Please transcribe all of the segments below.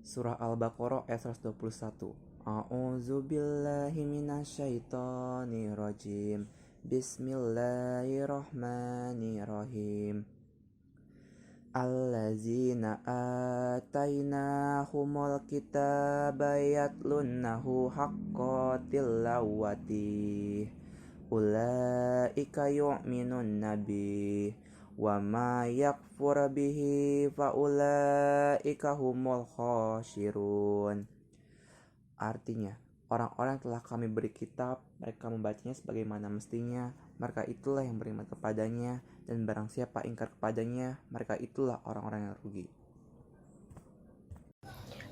Surah Al-Baqarah ayat 121. A'udzu billahi minasyaitonir rajim. Bismillahirrahmanirrahim. Allazina atainahumul kitaba yatlunnahu haqqa tilawati. Ulaika yu'minun nabi wa ma yakfur bihi fa ulaika humul khasirun. Artinya, orang-orang yang telah kami beri kitab, mereka membacanya sebagaimana mestinya, mereka itulah yang beriman kepadanya, dan barang siapa ingkar kepadanya, mereka itulah orang-orang yang rugi.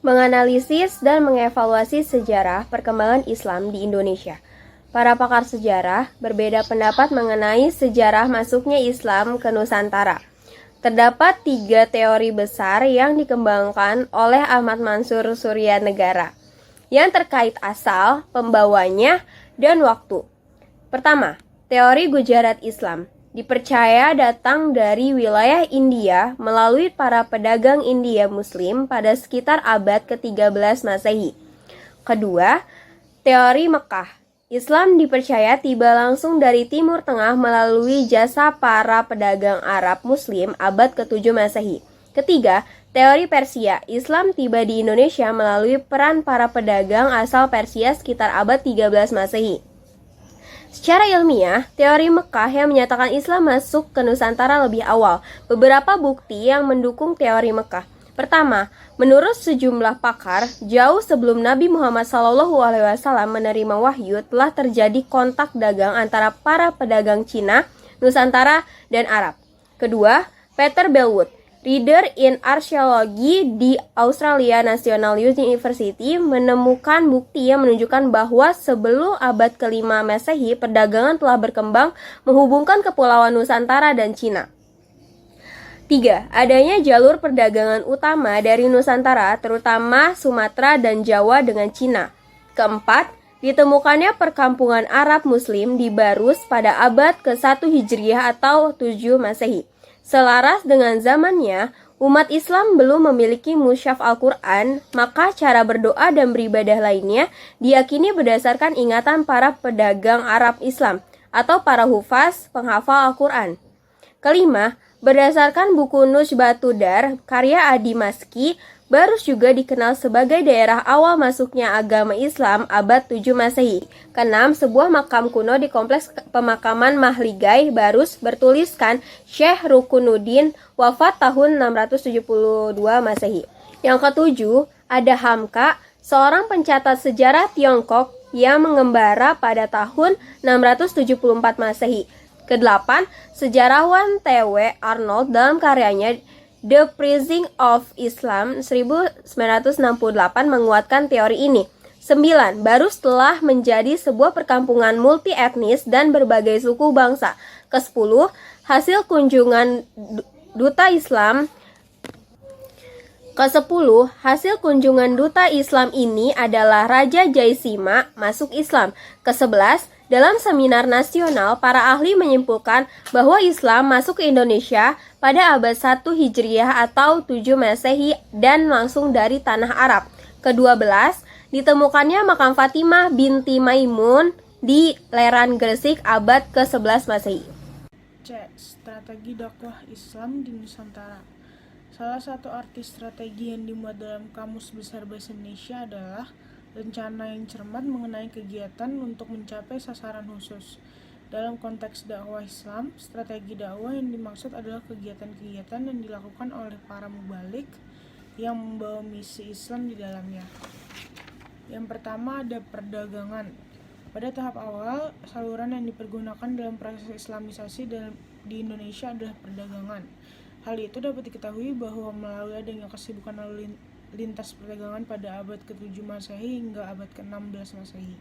Menganalisis dan mengevaluasi sejarah perkembangan Islam di Indonesia. Para pakar sejarah berbeda pendapat mengenai sejarah masuknya Islam ke Nusantara. Terdapat 3 teori besar yang dikembangkan oleh Ahmad Mansur Suryanegara yang terkait asal, pembawanya, dan waktu. Pertama, teori Gujarat Islam dipercaya datang dari wilayah India melalui para pedagang India Muslim pada sekitar abad ke-13 Masehi. Kedua, teori Mekah. Islam dipercaya tiba langsung dari Timur Tengah melalui jasa para pedagang Arab Muslim abad ke-7 Masehi. Ketiga, teori Persia. Islam tiba di Indonesia melalui peran para pedagang asal Persia sekitar abad 13 Masehi. Secara ilmiah, teori Mekah yang menyatakan Islam masuk ke Nusantara lebih awal. Beberapa bukti yang mendukung teori Mekah. Pertama, menurut sejumlah pakar, jauh sebelum Nabi Muhammad SAW menerima wahyu telah terjadi kontak dagang antara para pedagang Cina, Nusantara, dan Arab. Kedua, Peter Bellwood, Reader in Archaeology di Australia National University menemukan bukti yang menunjukkan bahwa sebelum abad ke-5 Masehi, perdagangan telah berkembang menghubungkan kepulauan Nusantara dan Cina. 3. Adanya jalur perdagangan utama dari Nusantara, terutama Sumatera dan Jawa dengan Cina. Keempat, ditemukannya perkampungan Arab Muslim di Barus pada abad ke-1 Hijriah atau 7 Masehi. Selaras dengan zamannya, umat Islam belum memiliki mushaf Al-Quran, maka cara berdoa dan beribadah lainnya diyakini berdasarkan ingatan para pedagang Arab Islam atau para hufaz penghafal Al-Quran. Kelima, berdasarkan buku Nushbatudar karya Adi Maski, Barus juga dikenal sebagai daerah awal masuknya agama Islam abad 7 Masehi. Keenam, sebuah makam kuno di kompleks pemakaman Mahligai, Barus bertuliskan Syekh Rukunuddin, wafat tahun 672 Masehi. Yang ketujuh, ada Hamka, seorang pencatat sejarah Tiongkok yang mengembara pada tahun 674 Masehi. Kedelapan, sejarawan T.W. Arnold dalam karyanya The Preaching of Islam 1968 menguatkan teori ini. 9. Barus telah menjadi sebuah perkampungan multi etnis dan berbagai suku bangsa. Ke-10, hasil kunjungan duta Islam ini adalah Raja Jaisima masuk Islam. Ke-11, dalam seminar nasional, para ahli menyimpulkan bahwa Islam masuk ke Indonesia pada abad 1 Hijriah atau 7 Masehi dan langsung dari tanah Arab. Ke-12, ditemukannya makam Fatimah binti Maimun di Leran Gresik abad ke-11 Masehi. C. Strategi dakwah Islam di Nusantara. Salah satu arti strategi yang dimuat dalam Kamus Besar Bahasa Indonesia adalah rencana yang cermat mengenai kegiatan untuk mencapai sasaran khusus. Dalam konteks dakwah Islam, strategi dakwah yang dimaksud adalah kegiatan-kegiatan yang dilakukan oleh para mubalik yang membawa misi Islam di dalamnya. Yang pertama ada perdagangan. Pada tahap awal, saluran yang dipergunakan dalam proses Islamisasi di Indonesia adalah perdagangan. Hal itu dapat diketahui bahwa melalui adanya kesibukan lalu lintas perdagangan pada abad ke-7 Masehi hingga abad ke-16 Masehi.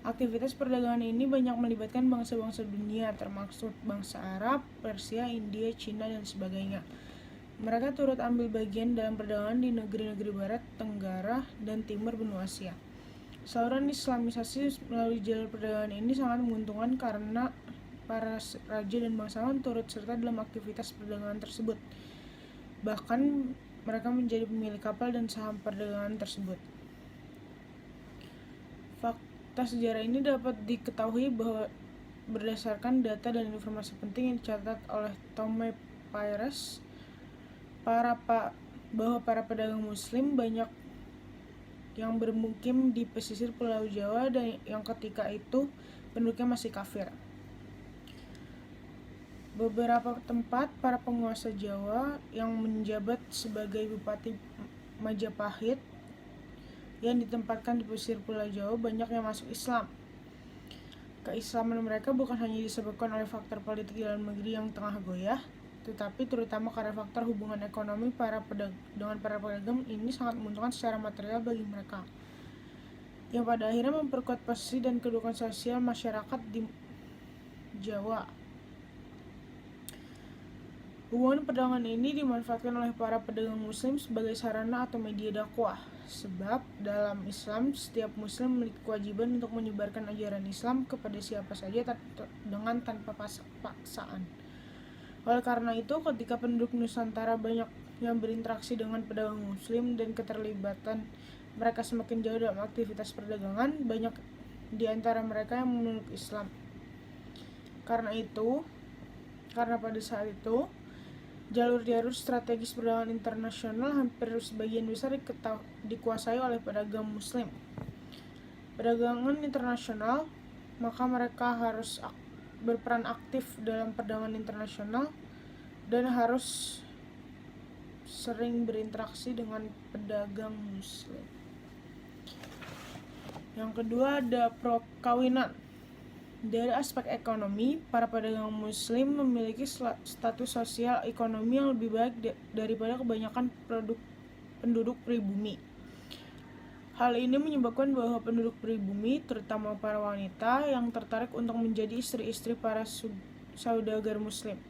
Aktivitas perdagangan ini banyak melibatkan bangsa-bangsa dunia, termasuk bangsa Arab, Persia, India, Cina, dan sebagainya. Mereka turut ambil bagian dalam perdagangan di negeri-negeri Barat, Tenggara, dan Timur benua Asia. Saluran Islamisasi melalui jalur perdagangan ini sangat menguntungkan karena para raja dan bangsawan turut serta dalam aktivitas perdagangan tersebut. Bahkan mereka menjadi pemilik kapal dan saham perdagangan tersebut. Fakta sejarah ini dapat diketahui bahwa berdasarkan data dan informasi penting yang dicatat oleh Tome Pires, bahwa para pedagang muslim banyak yang bermukim di pesisir Pulau Jawa dan yang ketika itu penduduknya masih kafir. Beberapa tempat para penguasa Jawa yang menjabat sebagai Bupati Majapahit yang ditempatkan di pesisir Pulau Jawa banyak yang masuk Islam. Keislaman mereka bukan hanya disebabkan oleh faktor politik dalam negeri yang tengah goyah, tetapi terutama karena faktor hubungan ekonomi dengan para pedagang ini sangat menguntungkan secara material bagi mereka, yang pada akhirnya memperkuat posisi dan kedudukan sosial masyarakat di Jawa. Hubungan perdagangan ini dimanfaatkan oleh para pedagang muslim sebagai sarana atau media dakwah, sebab dalam Islam setiap muslim memiliki kewajiban untuk menyebarkan ajaran Islam kepada siapa saja dengan tanpa paksaan. Oleh karena itu, ketika penduduk Nusantara banyak yang berinteraksi dengan pedagang muslim dan keterlibatan mereka semakin jauh dalam aktivitas perdagangan, banyak di antara mereka yang memeluk Islam. Karena pada saat itu jalur-jalur strategis perdagangan internasional hampir sebagian besar dikuasai oleh pedagang muslim. Perdagangan internasional, maka mereka harus berperan aktif dalam perdagangan internasional dan harus sering berinteraksi dengan pedagang muslim. Yang kedua ada perkawinan. Dari aspek ekonomi, para pedagang muslim memiliki status sosial ekonomi yang lebih baik daripada kebanyakan penduduk pribumi. Hal ini menyebabkan bahwa penduduk pribumi, terutama para wanita, yang tertarik untuk menjadi istri-istri para saudagar muslim.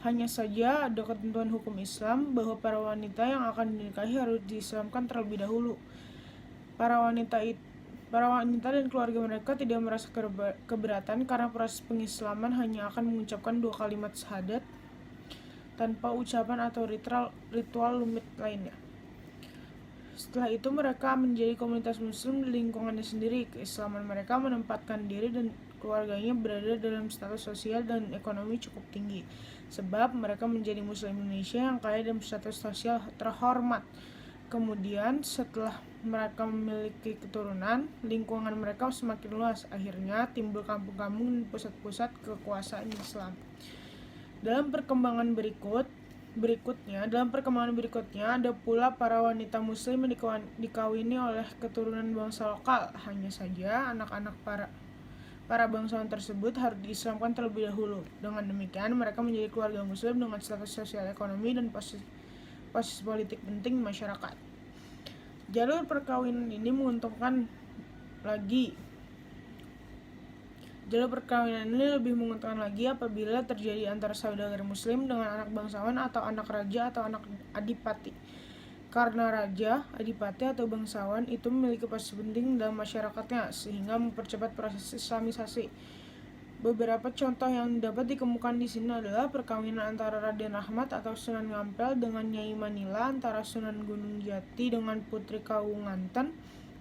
Hanya saja ada ketentuan hukum Islam bahwa para wanita yang akan dinikahi harus diislamkan terlebih dahulu. Para wanita dan keluarga mereka tidak merasa keberatan karena proses pengislaman hanya akan mengucapkan 2 kalimat syahadat tanpa ucapan atau ritual rumit lainnya. Setelah itu mereka menjadi komunitas muslim di lingkungannya sendiri. Keislaman mereka menempatkan diri dan keluarganya berada dalam status sosial dan ekonomi cukup tinggi, sebab mereka menjadi muslim Indonesia yang kaya dan status sosial terhormat. Kemudian setelah mereka memiliki keturunan, lingkungan mereka semakin luas. Akhirnya timbul kampung-kampung dan pusat-pusat kekuasaan Islam. Dalam perkembangan berikutnya ada pula para wanita muslim yang dikawini oleh keturunan bangsa lokal. Hanya saja anak-anak para bangsawan tersebut harus diislamkan terlebih dahulu. Dengan demikian mereka menjadi keluarga muslim dengan status sosial ekonomi dan posisi politik penting masyarakat. Jalur perkawinan ini lebih menguntungkan lagi apabila terjadi antara saudagar muslim dengan anak bangsawan atau anak raja atau anak adipati. Karena raja, adipati atau bangsawan itu memiliki posisi penting dalam masyarakatnya sehingga mempercepat proses islamisasi. Beberapa contoh yang dapat dikemukakan di sini adalah perkawinan antara Raden Ahmad atau Sunan Ngampel dengan Nyai Manila, antara Sunan Gunung Jati dengan Putri Kawunganten,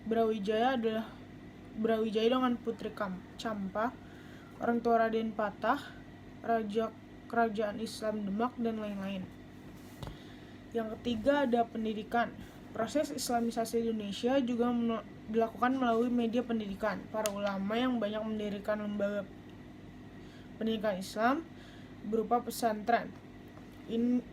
Brawijaya dengan Putri Campa, orang tua Raden Patah, Raja Kerajaan Islam Demak, dan lain-lain. Yang ketiga ada pendidikan. Proses islamisasi Indonesia juga dilakukan melalui media pendidikan. Para ulama yang banyak mendirikan lembaga pendidikan Islam berupa pesantren.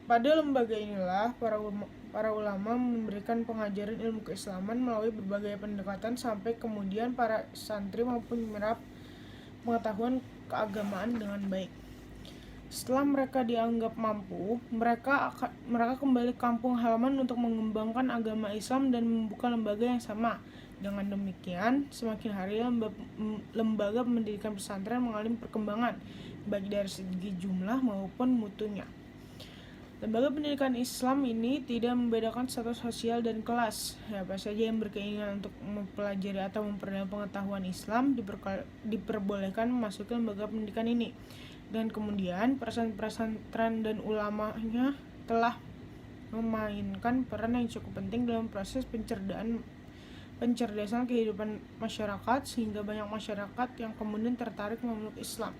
Pada lembaga inilah para ulama memberikan pengajaran ilmu keislaman melalui berbagai pendekatan sampai kemudian para santri mampu menyerap pengetahuan keagamaan dengan baik. Setelah mereka dianggap mampu, mereka kembali ke kampung halaman untuk mengembangkan agama Islam dan membuka lembaga yang sama. Dengan demikian, semakin hari lembaga pendidikan pesantren mengalami perkembangan, baik dari segi jumlah maupun mutunya. Lembaga pendidikan Islam ini tidak membedakan status sosial dan kelas. Siapa saja yang berkeinginan untuk mempelajari atau memperdalam pengetahuan Islam diperbolehkan memasuki lembaga pendidikan ini. Dan kemudian pesantren dan ulamanya telah memainkan peran yang cukup penting dalam proses pencerdasan kehidupan masyarakat, sehingga banyak masyarakat yang kemudian tertarik memeluk Islam.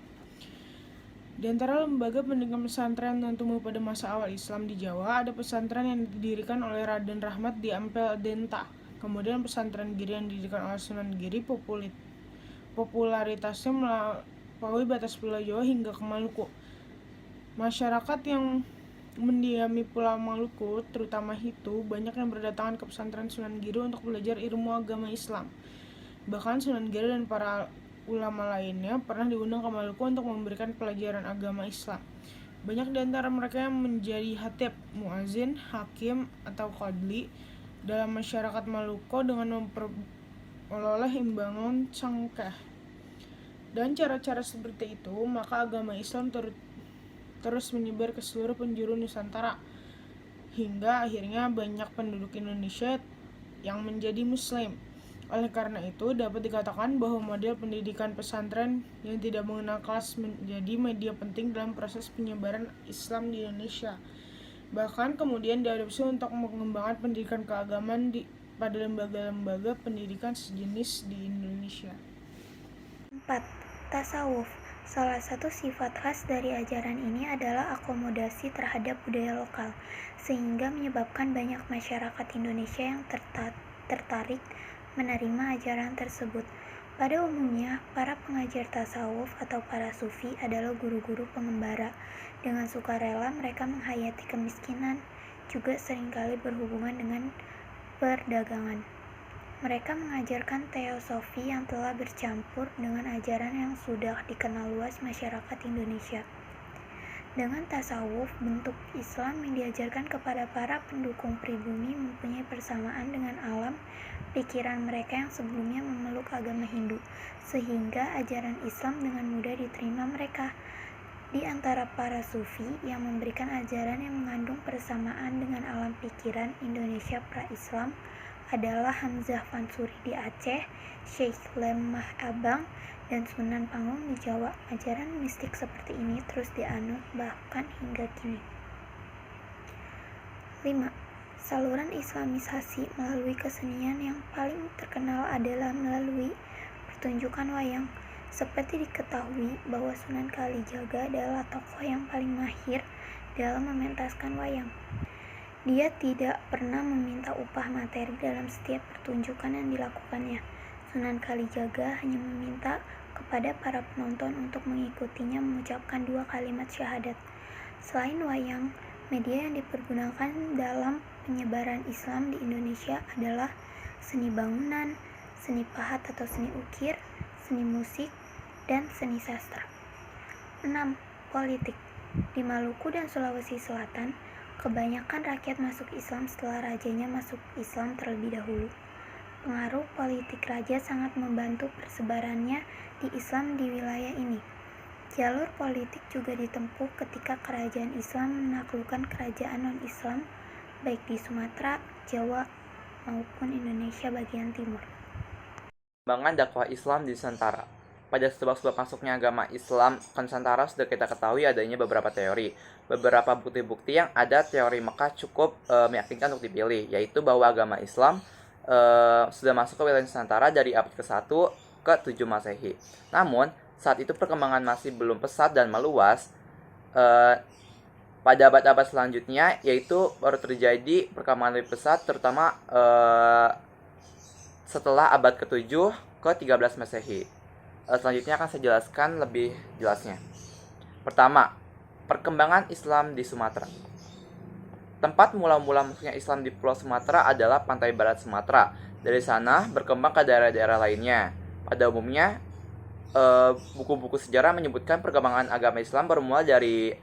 Di antara lembaga pendidikan pesantren yang tumbuh pada masa awal Islam di Jawa, ada pesantren yang didirikan oleh Raden Rahmat di Ampel Denta. Kemudian pesantren Giri yang didirikan oleh Sunan Giri, popularitasnya melampaui batas Pulau Jawa hingga ke Maluku. Masyarakat yang mendiami Pulau Maluku, terutama Hitu, banyak yang berdatangan ke pesantren Sunan Giri untuk belajar ilmu agama Islam. Bahkan Sunan Giri dan para ulama lainnya pernah diundang ke Maluku untuk memberikan pelajaran agama Islam. Banyak di antara mereka yang menjadi khatib, muazin, hakim, atau qadli dalam masyarakat Maluku dengan memperoleh imbangan cengkeh. Dan cara-cara seperti itu, maka agama Islam terus menyebar ke seluruh penjuru Nusantara, hingga akhirnya banyak penduduk Indonesia yang menjadi Muslim. Oleh karena itu, dapat dikatakan bahwa model pendidikan pesantren yang tidak mengenal kelas menjadi media penting dalam proses penyebaran Islam di Indonesia. Bahkan kemudian diadopsi untuk mengembangkan pendidikan keagamaan pada lembaga-lembaga pendidikan sejenis di Indonesia. 4. Tasawuf. Salah satu sifat khas dari ajaran ini adalah akomodasi terhadap budaya lokal, sehingga menyebabkan banyak masyarakat Indonesia yang tertarik menerima ajaran tersebut. Pada umumnya, para pengajar tasawuf atau para sufi adalah guru-guru pengembara. Dengan sukarela mereka menghayati kemiskinan, juga seringkali berhubungan dengan perdagangan. Mereka mengajarkan teosofi yang telah bercampur dengan ajaran yang sudah dikenal luas masyarakat Indonesia. Dengan tasawuf, bentuk Islam yang diajarkan kepada para pendukung pribumi mempunyai persamaan dengan alam pikiran mereka yang sebelumnya memeluk agama Hindu, sehingga ajaran Islam dengan mudah diterima mereka. Di antara para sufi yang memberikan ajaran yang mengandung persamaan dengan alam pikiran Indonesia pra-Islam adalah Hamzah Fansuri di Aceh, Syekh Lemah Abang, dan Sunan Panggung di Jawa. Ajaran mistik seperti ini terus dianut bahkan hingga kini. 5. Saluran Islamisasi melalui kesenian yang paling terkenal adalah melalui pertunjukan wayang. Seperti diketahui bahwa Sunan Kalijaga adalah tokoh yang paling mahir dalam mementaskan wayang. Dia tidak pernah meminta upah materi dalam setiap pertunjukan yang dilakukannya. Sunan Kalijaga hanya meminta kepada para penonton untuk mengikutinya mengucapkan 2 kalimat syahadat. Selain wayang, media yang dipergunakan dalam penyebaran Islam di Indonesia adalah seni bangunan, seni pahat atau seni ukir, seni musik, dan seni sastra. 6. Politik. Di Maluku dan Sulawesi Selatan, kebanyakan rakyat masuk Islam setelah rajanya masuk Islam terlebih dahulu. Pengaruh politik raja sangat membantu persebarannya di Islam di wilayah ini. Jalur politik juga ditempuh ketika kerajaan Islam menaklukkan kerajaan non-Islam baik di Sumatera, Jawa, maupun Indonesia bagian timur. Pengembangan dakwah Islam di Nusantara. Pada sebab-sebab masuknya agama Islam ke Nusantara sudah kita ketahui adanya beberapa teori. Beberapa bukti-bukti yang ada teori Mekah cukup meyakinkan untuk dipilih, yaitu bahwa agama Islam sudah masuk ke wilayah Nusantara dari abad ke-1 ke 7 Masehi. Namun, saat itu perkembangan masih belum pesat dan meluas. Pada abad-abad selanjutnya, yaitu baru terjadi perkembangan lebih pesat, terutama setelah abad ke-7 ke 13 Masehi. Selanjutnya akan saya jelaskan lebih jelasnya. Pertama, perkembangan Islam di Sumatera. Tempat mula-mula masuknya Islam di Pulau Sumatera adalah pantai barat Sumatera. Dari sana berkembang ke daerah-daerah lainnya. Pada umumnya, buku-buku sejarah menyebutkan perkembangan agama Islam bermula dari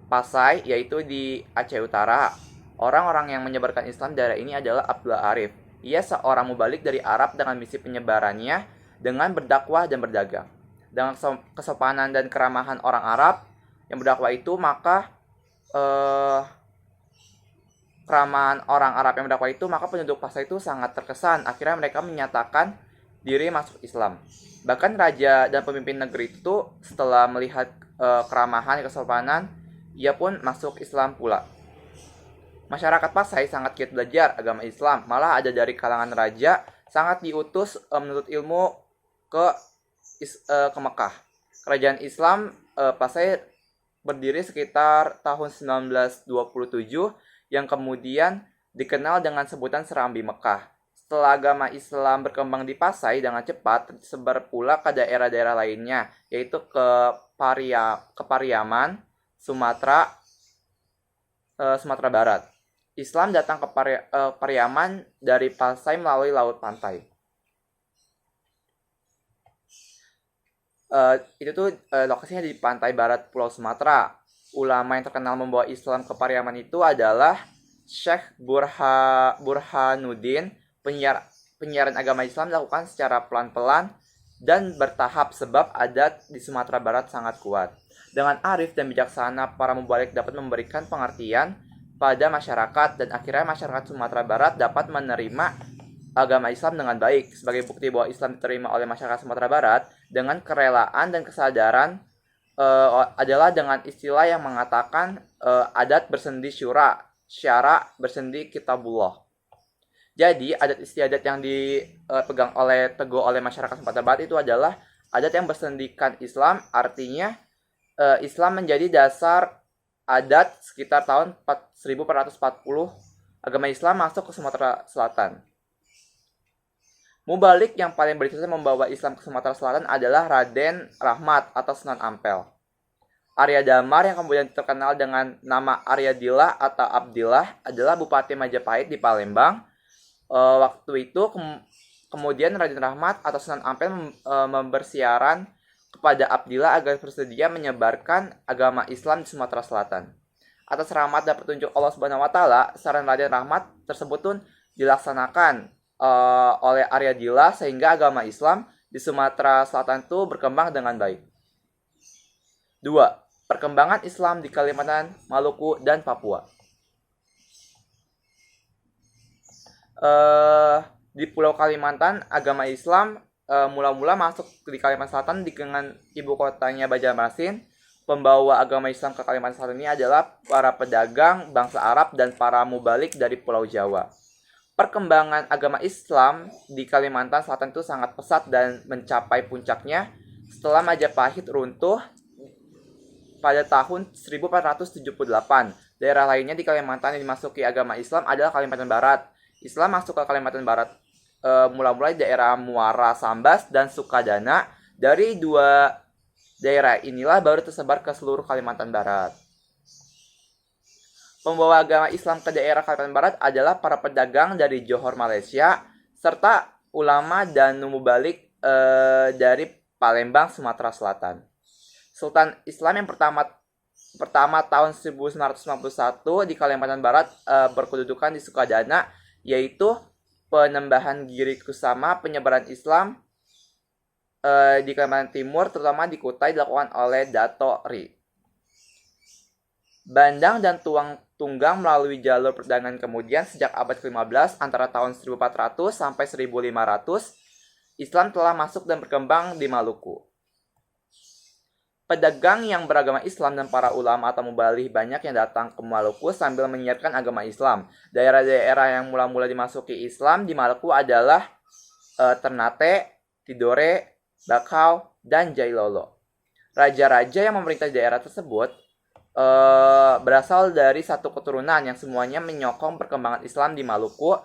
Pasai, yaitu di Aceh Utara. Orang-orang yang menyebarkan Islam di daerah ini adalah Abdullah Arif. Ia seorang mubalik dari Arab dengan misi penyebarannya dengan berdakwah dan berdagang. Dengan kesopanan dan keramahan orang Arab yang berdakwah itu, maka penduduk Pasai itu sangat terkesan. Akhirnya mereka menyatakan diri masuk Islam. Bahkan raja dan pemimpin negeri itu setelah melihat keramahan, kesopanan, ia pun masuk Islam pula. Masyarakat Pasai sangat giat belajar agama Islam, malah ada dari kalangan raja sangat diutus menuntut ilmu ke Mekah. Kerajaan Islam Pasai berdiri sekitar tahun 1927 yang kemudian dikenal dengan sebutan Serambi Mekah. Setelah agama Islam berkembang di Pasai dengan cepat, tersebar pula ke daerah-daerah lainnya, yaitu ke Pariaman, Sumatera Barat. Islam datang ke Pariaman dari Pasai melalui laut pantai. Lokasinya di pantai barat Pulau Sumatera. Ulama yang terkenal membawa Islam ke Pariaman itu adalah Syekh Burhanuddin. Penyiaran agama Islam dilakukan secara pelan-pelan dan bertahap sebab adat di Sumatera Barat sangat kuat. Dengan arif dan bijaksana, para mubalik dapat memberikan pengertian pada masyarakat dan akhirnya masyarakat Sumatera Barat dapat menerima agama Islam dengan baik. Sebagai bukti bahwa Islam diterima oleh masyarakat Sumatera Barat dengan kerelaan dan kesadaran adalah dengan istilah yang mengatakan adat bersendi syara bersendi kitabullah. Jadi adat istiadat yang dipegang teguh oleh masyarakat Sumatera Barat itu adalah adat yang bersendikan Islam, artinya Islam menjadi dasar adat sekitar tahun 1440 agama Islam masuk ke Sumatera Selatan. Mubalik yang paling berjasa membawa Islam ke Sumatera Selatan adalah Raden Rahmat atau Sunan Ampel. Arya Damar yang kemudian terkenal dengan nama Aryadillah atau Abdillah adalah Bupati Majapahit di Palembang. Waktu itu kemudian Raden Rahmat atau Sunan Ampel membersiaran kepada Abdillah agar bersedia menyebarkan agama Islam di Sumatera Selatan. Atas rahmat dan petunjuk Allah Subhanahu wa taala, saran Raden Rahmat tersebut pun dilaksanakan oleh Aryadillah sehingga agama Islam di Sumatera Selatan itu berkembang dengan baik. 2. Perkembangan Islam di Kalimantan, Maluku, dan Papua. Di Pulau Kalimantan, agama Islam mula-mula masuk di Kalimantan Selatan dengan ibu kotanya Banjarmasin. Pembawa agama Islam ke Kalimantan Selatan ini adalah para pedagang bangsa Arab dan para mubalik dari Pulau Jawa. Perkembangan agama Islam di Kalimantan Selatan itu sangat pesat dan mencapai puncaknya setelah Majapahit runtuh pada tahun 1478. Daerah lainnya di Kalimantan yang dimasuki agama Islam adalah Kalimantan Barat. Islam masuk ke Kalimantan Barat mula-mula di daerah Muara Sambas dan Sukadana. Dari dua daerah inilah baru tersebar ke seluruh Kalimantan Barat. Pembawa agama Islam ke daerah Kalimantan Barat adalah para pedagang dari Johor, Malaysia, serta ulama dan mubalik dari Palembang, Sumatera Selatan. Sultan Islam yang pertama tahun 1991 di Kalimantan Barat berkedudukan di Sukadana, yaitu penembahan Giri Kusama. Penyebaran Islam di Kalimantan Timur, terutama di Kutai, dilakukan oleh Dato' Ri. Bandang dan Tunggang melalui jalur perdagangan kemudian sejak abad ke-15 antara tahun 1400 sampai 1500, Islam telah masuk dan berkembang di Maluku. Pedagang yang beragama Islam dan para ulama atau mubalih banyak yang datang ke Maluku sambil menyiarkan agama Islam. Daerah-daerah yang mula-mula dimasuki Islam di Maluku adalah Ternate, Tidore, Bakau, dan Jailolo. Raja-raja yang memerintah daerah tersebut berasal dari satu keturunan yang semuanya menyokong perkembangan Islam di Maluku.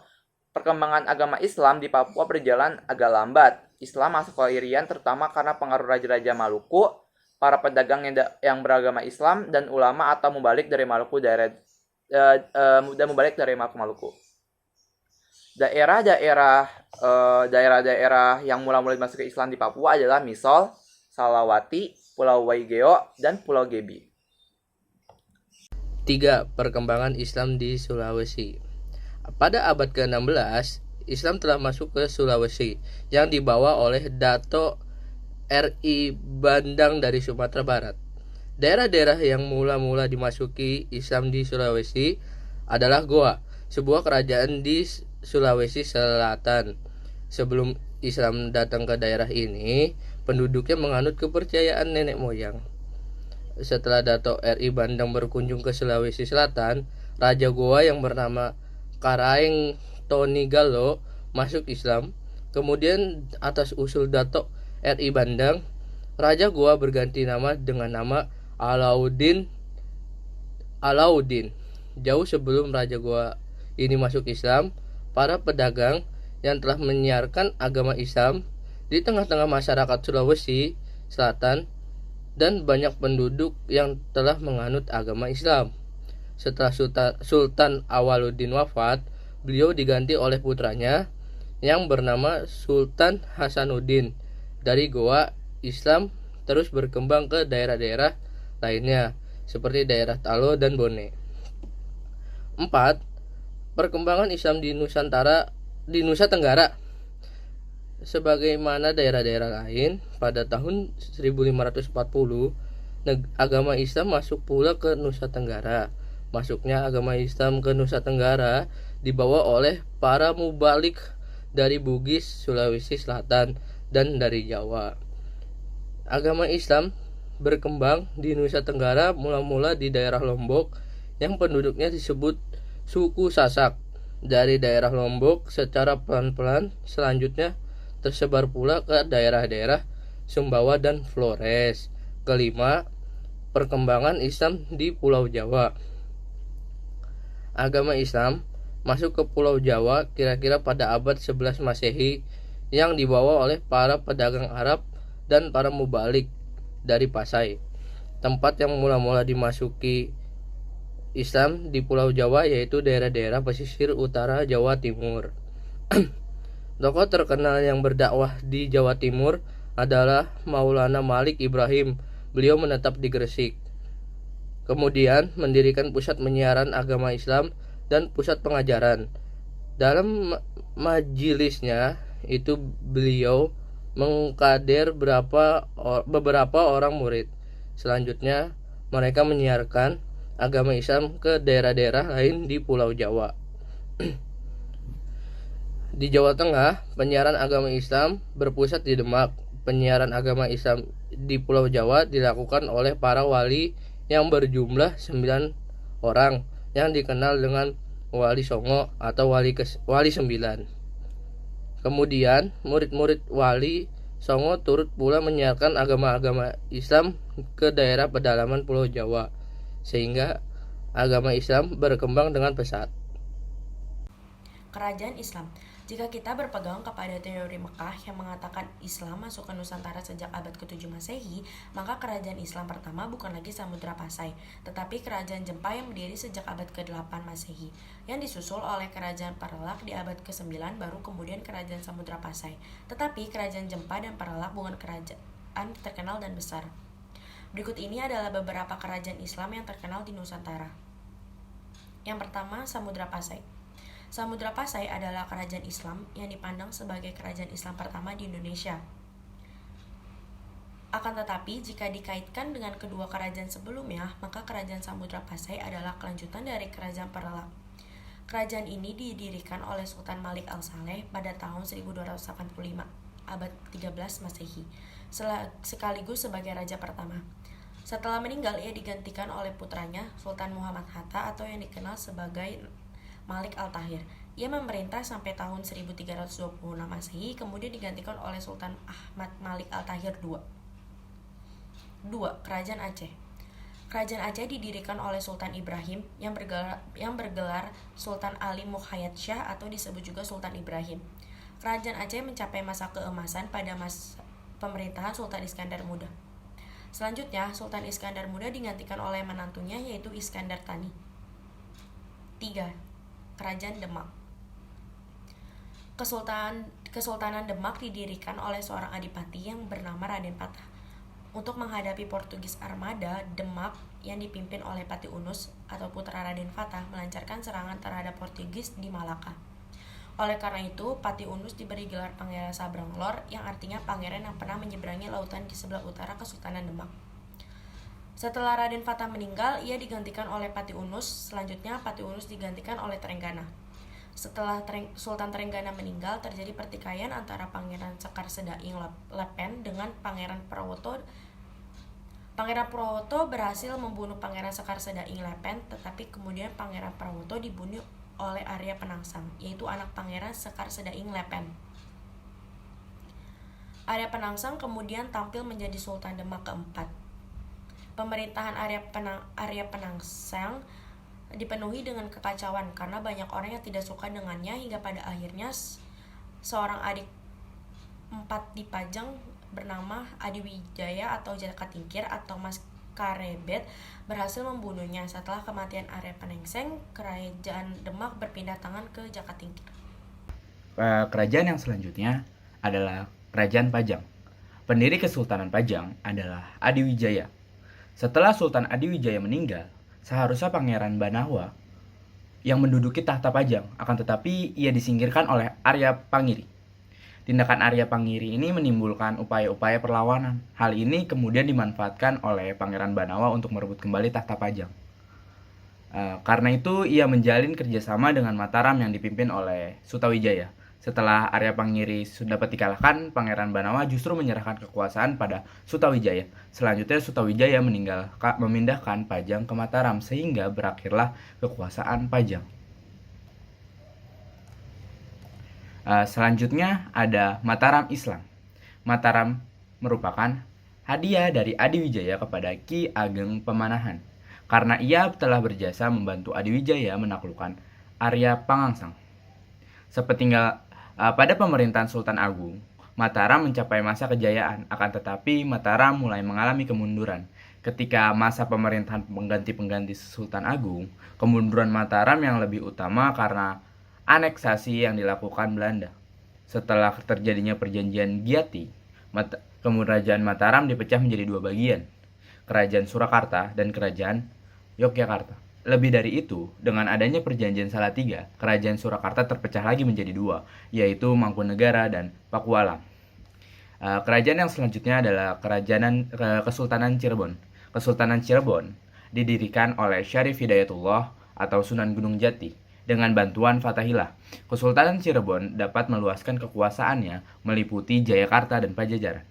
Perkembangan agama Islam di Papua berjalan agak lambat. Islam masuk ke Irian terutama karena pengaruh raja-raja Maluku, para pedagang yang beragama Islam, dan ulama atau mubalik dari Maluku Maluku. Daerah-daerah yang mula-mula masuk ke Islam di Papua adalah Misol, Salawati, Pulau Waigeo, dan Pulau Gebi. 3. Perkembangan Islam di Sulawesi. Pada abad ke-16, Islam telah masuk ke Sulawesi yang dibawa oleh Dato' R.I. Bandang dari Sumatera Barat. Daerah-daerah yang mula-mula dimasuki Islam di Sulawesi adalah Goa, sebuah kerajaan di Sulawesi Selatan. Sebelum Islam datang ke daerah ini, penduduknya menganut kepercayaan nenek moyang. Setelah Dato' R.I. Bandang berkunjung ke Sulawesi Selatan, Raja Goa yang bernama Karaeng Tonigalo masuk Islam. Kemudian atas usul Dato' R.I. Bandang, Raja Goa berganti nama dengan nama Alauddin. Jauh sebelum Raja Goa ini masuk Islam, para pedagang yang telah menyiarkan agama Islam di tengah-tengah masyarakat Sulawesi Selatan dan banyak penduduk yang telah menganut agama Islam. Setelah Sultan Awaluddin wafat, beliau diganti oleh putranya yang bernama Sultan Hasanuddin. Dari Goa, Islam terus berkembang ke daerah-daerah lainnya seperti daerah Talo dan Bone. 4. Perkembangan Islam di Nusa Tenggara. Sebagaimana daerah-daerah lain, pada tahun 1540 agama Islam masuk pula ke Nusa Tenggara. Masuknya agama Islam ke Nusa Tenggara dibawa oleh para mubalik dari Bugis, Sulawesi Selatan, dan dari Jawa. Agama Islam berkembang di Nusa Tenggara mula-mula di daerah Lombok yang penduduknya disebut suku Sasak. Dari daerah Lombok secara pelan-pelan selanjutnya tersebar pula ke daerah-daerah Sumbawa dan Flores. 5. Perkembangan Islam di Pulau Jawa. Agama Islam masuk ke Pulau Jawa kira-kira pada abad 11 Masehi yang dibawa oleh para pedagang Arab dan para mubalik dari Pasai. Tempat yang mula-mula dimasuki Islam di Pulau Jawa yaitu daerah-daerah pesisir utara Jawa Timur. Tokoh terkenal yang berdakwah di Jawa Timur adalah Maulana Malik Ibrahim. Beliau menetap di Gresik. Kemudian mendirikan pusat penyiaran agama Islam dan pusat pengajaran. Dalam majelisnya itu beliau mengkader beberapa orang murid. Selanjutnya mereka menyiarkan agama Islam ke daerah-daerah lain di Pulau Jawa. Di Jawa Tengah, penyiaran agama Islam berpusat di Demak. Penyiaran agama Islam di Pulau Jawa dilakukan oleh para wali yang berjumlah 9 orang yang dikenal dengan Wali Songo atau Wali 9. Kemudian murid-murid Wali Songo turut pula menyiarkan agama-agama Islam ke daerah pedalaman Pulau Jawa, sehingga agama Islam berkembang dengan pesat. Kerajaan Islam. Jika kita berpegang kepada teori Mekah yang mengatakan Islam masuk ke Nusantara sejak abad ke-7 Masehi, maka kerajaan Islam pertama bukan lagi Samudra Pasai, tetapi kerajaan Jempa yang berdiri sejak abad ke-8 Masehi, yang disusul oleh kerajaan Perlak di abad ke-9, baru kemudian kerajaan Samudra Pasai. Tetapi kerajaan Jempa dan Perlak bukan kerajaan terkenal dan besar. Berikut ini adalah beberapa kerajaan Islam yang terkenal di Nusantara. Yang pertama, Samudra Pasai. Samudra Pasai adalah kerajaan Islam yang dipandang sebagai kerajaan Islam pertama di Indonesia. Akan tetapi, jika dikaitkan dengan kedua kerajaan sebelumnya, maka kerajaan Samudra Pasai adalah kelanjutan dari kerajaan Perlak. Kerajaan ini didirikan oleh Sultan Malik Al-Saleh pada tahun 1285, abad 13 Masehi, sekaligus sebagai raja pertama. Setelah meninggal, ia digantikan oleh putranya, Sultan Muhammad Hatta atau yang dikenal sebagai Malik Al-Tahir. Ia memerintah sampai tahun 1326 Masehi, kemudian digantikan oleh Sultan Ahmad Malik Al-Tahir II. 2. Kerajaan Aceh. Kerajaan Aceh didirikan oleh Sultan Ibrahim yang bergelar Sultan Ali Mukhayat Shah atau disebut juga Sultan Ibrahim. Kerajaan Aceh mencapai masa keemasan pada masa pemerintahan Sultan Iskandar Muda. Selanjutnya, Sultan Iskandar Muda digantikan oleh menantunya yaitu Iskandar Thani. 3. Kerajaan Demak. Kesultanan Demak didirikan oleh seorang adipati yang bernama Raden Patah. Untuk menghadapi Portugis Armada, Demak yang dipimpin oleh Pati Unus atau putra Raden Patah melancarkan serangan terhadap Portugis di Malaka. Oleh karena itu, Pati Unus diberi gelar Pangeran Sabranglor yang artinya pangeran yang pernah menyeberangi lautan di sebelah utara Kesultanan Demak. Setelah Raden Patah meninggal, ia digantikan oleh Pati Unus. Selanjutnya, Pati Unus digantikan oleh Trenggana. Setelah Sultan Trenggana meninggal, terjadi pertikaian antara Pangeran Sekar Sedaing Lepen dengan Pangeran Pangeran Purwoto berhasil membunuh Pangeran Sekar Sedaing Lepen, tetapi kemudian Pangeran Purwoto dibunuh oleh Arya Penangsang, yaitu anak Pangeran Sekar Sedaing Lepen. Arya Penangsang kemudian tampil menjadi Sultan Demak keempat. Pemerintahan Arya Penangsang dipenuhi dengan kekacauan karena banyak orang yang tidak suka dengannya, hingga pada akhirnya seorang adik 4 Dipajang bernama Adiwijaya atau Jakatingkir atau Mas Karebet berhasil membunuhnya. Setelah kematian Arya Penangsang, kerajaan Demak berpindah tangan ke Jakatingkir. Kerajaan yang selanjutnya adalah Kerajaan Pajang. Pendiri Kesultanan Pajang adalah Adiwijaya. Setelah Sultan Adiwijaya meninggal, seharusnya Pangeran Banawa yang menduduki tahta Pajang, akan tetapi ia disingkirkan oleh Arya Pangiri. Tindakan Arya Pangiri ini menimbulkan upaya-upaya perlawanan. Hal ini kemudian dimanfaatkan oleh Pangeran Banawa untuk merebut kembali tahta Pajang. Karena itu ia menjalin kerjasama dengan Mataram yang dipimpin oleh Sutawijaya. Setelah Arya Pangiri sudah dapat dikalahkan, Pangeran Banawa justru menyerahkan kekuasaan pada Sutawijaya. Selanjutnya Sutawijaya memindahkan Pajang ke Mataram sehingga berakhirlah kekuasaan Pajang. Selanjutnya ada Mataram Islam. Mataram merupakan hadiah dari Adiwijaya kepada Ki Ageng Pemanahan karena ia telah berjasa membantu Adiwijaya menaklukkan Arya Pangangsang. Pada pemerintahan Sultan Agung, Mataram mencapai masa kejayaan, akan tetapi Mataram mulai mengalami kemunduran. Ketika masa pemerintahan pengganti Sultan Agung, kemunduran Mataram yang lebih utama karena aneksasi yang dilakukan Belanda. Setelah terjadinya perjanjian Giati, Kerajaan Mataram dipecah menjadi 2 bagian, Kerajaan Surakarta dan Kerajaan Yogyakarta. Lebih dari itu, dengan adanya perjanjian Salatiga, Kerajaan Surakarta terpecah lagi menjadi 2, yaitu Mangkunegaran dan Pakualam. Kerajaan yang selanjutnya adalah Kesultanan Cirebon. Kesultanan Cirebon didirikan oleh Syarif Hidayatullah atau Sunan Gunung Jati. Dengan bantuan Fatahillah, Kesultanan Cirebon dapat meluaskan kekuasaannya meliputi Jayakarta dan Pajajaran.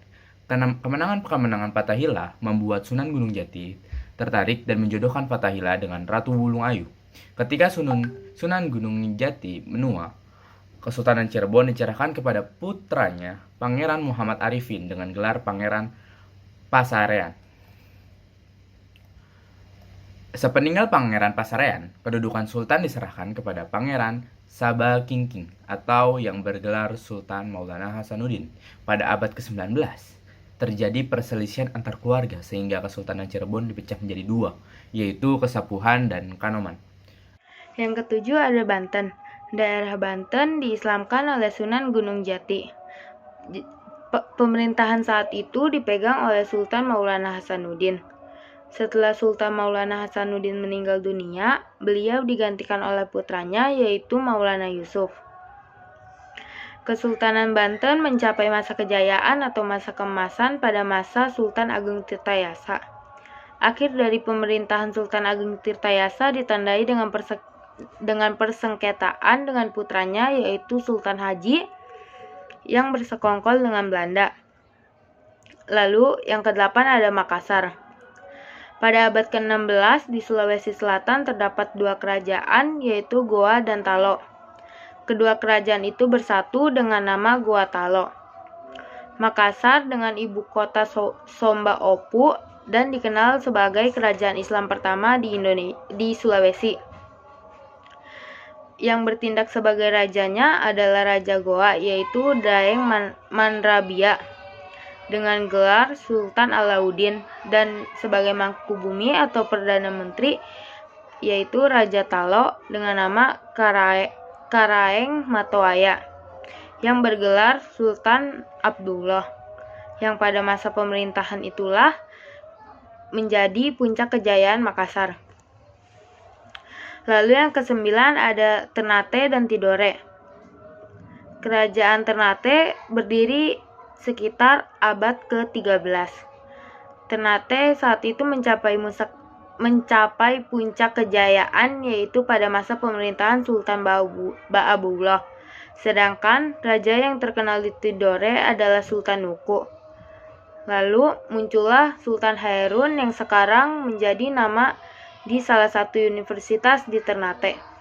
Kemenangan Fatahillah membuat Sunan Gunung Jati tertarik dan menjodohkan Fatahillah dengan Ratu Wulung Ayu. Ketika Sunan Gunung Jati menua, Kesultanan Cirebon dicerahkan kepada putranya Pangeran Muhammad Arifin dengan gelar Pangeran Pasarean. Sepeninggal Pangeran Pasarean, kedudukan Sultan diserahkan kepada Pangeran Sabakingking atau yang bergelar Sultan Maulana Hasanuddin. Pada abad ke-19, terjadi perselisihan antar keluarga sehingga Kesultanan Cirebon dipecah menjadi 2, yaitu Kesapuhan dan Kanoman. Yang ketujuh ada Banten. Daerah Banten diislamkan oleh Sunan Gunung Jati. Pemerintahan saat itu dipegang oleh Sultan Maulana Hasanuddin. Setelah Sultan Maulana Hasanuddin meninggal dunia, beliau digantikan oleh putranya yaitu Maulana Yusuf. Kesultanan Banten mencapai masa kejayaan atau masa keemasan pada masa Sultan Agung Tirtayasa. Akhir dari pemerintahan Sultan Agung Tirtayasa ditandai dengan persengketaan dengan putranya yaitu Sultan Haji yang bersekongkol dengan Belanda. Lalu yang ke-8 ada Makassar. Pada abad ke-16 di Sulawesi Selatan terdapat 2 kerajaan yaitu Goa dan Talo. Kedua kerajaan itu bersatu dengan nama Goa Talo. Makassar dengan ibu kota Somba Opu dan dikenal sebagai kerajaan Islam pertama di Sulawesi. Yang bertindak sebagai rajanya adalah Raja Goa yaitu Daeng Mandrabia dengan gelar Sultan Alauddin dan sebagai mangkubumi atau perdana menteri yaitu Raja Talo dengan nama Karaeng Matoaya yang bergelar Sultan Abdullah yang pada masa pemerintahan itulah menjadi puncak kejayaan Makassar. Lalu yang ke-9 ada Ternate dan Tidore. Kerajaan Ternate berdiri sekitar abad ke-13. Ternate saat itu mencapai puncak kejayaan yaitu pada masa pemerintahan Sultan Ba'abullah. Sedangkan raja yang terkenal di Tidore adalah Sultan Nuku. Lalu muncullah Sultan Harun yang sekarang menjadi nama di salah satu universitas di Ternate.